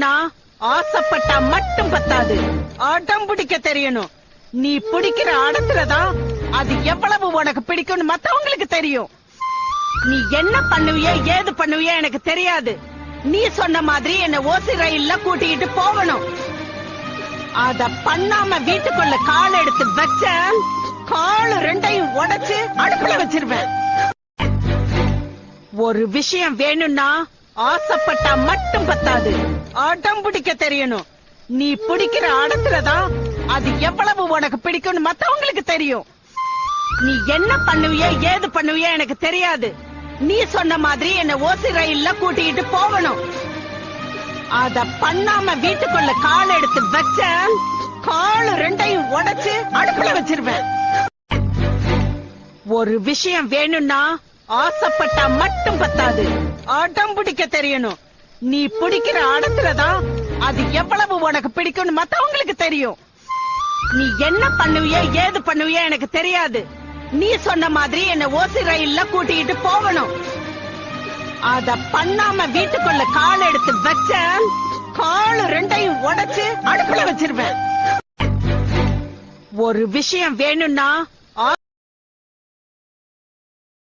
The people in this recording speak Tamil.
வேணும்னா ஆசைப்பட்டா மட்டும் பத்தாது, அடம் பிடிக்க தெரியணும். நீ பிடிக்கிற அடத்துலதான் அது எவ்வளவு உனக்கு பிடிக்கும்னு மத்தவங்களுக்கு தெரியும். நீ என்ன பண்ணுவிய ஏது பண்ணுவிய எனக்கு தெரியாது. நீ சொன்ன மாதிரி என்ன ஓசி ரயில்ல கூட்டிக்கிட்டு போகணும். அத பண்ணாம வீட்டுக்குள்ள கால் எடுத்து வச்ச காலு ரெண்டையும் உடைச்சு அடுப்புல வச்சிருவேன். ஒரு விஷயம் வேணும்னா ஆசைப்பட்டா மட்டும் பத்தாது, அடம் பிடிக்க தெரியணும். நீ பிடிக்கிற அடத்துலதான் அது எவ்வளவு உனக்கு பிடிக்கும்னு மத்தவங்களுக்கு தெரியும். நீ என்ன பண்ணுவிய ஏது பண்ணுவிய எனக்கு தெரியாது. நீ சொன்ன மாதிரி என்ன ஓசி ரயில்ல கூட்டிக்கிட்டு போகணும். அத பண்ணாம வீட்டுக்குள்ள கால் எடுத்து வச்ச காலு ரெண்டையும் உடைச்சு அடுப்புல வச்சிருவேன். ஒரு விஷயம் வேணும்னா ஆசைப்பட்டா மட்டும் பத்தாது, அடம் பிடிக்க தெரியணும். நீ பிடிக்கிற அடத்துலதான் அது எவ்வளவு உனக்கு பிடிக்கும்னு மத்தவங்களுக்கு தெரியும். நீ என்ன பண்ணுவிய ஏது பண்ணுவிய எனக்கு தெரியாது. நீ சொன்ன மாதிரி என்ன ஓசி ரயில்ல கூட்டிக்கிட்டு போகணும். அத பண்ணாம வீட்டுக்குள்ள கால் எடுத்து வச்ச காலு ரெண்டையும் உடைச்சு அடுப்புல வச்சிருவேன். ஒரு விஷயம் வேணும்னா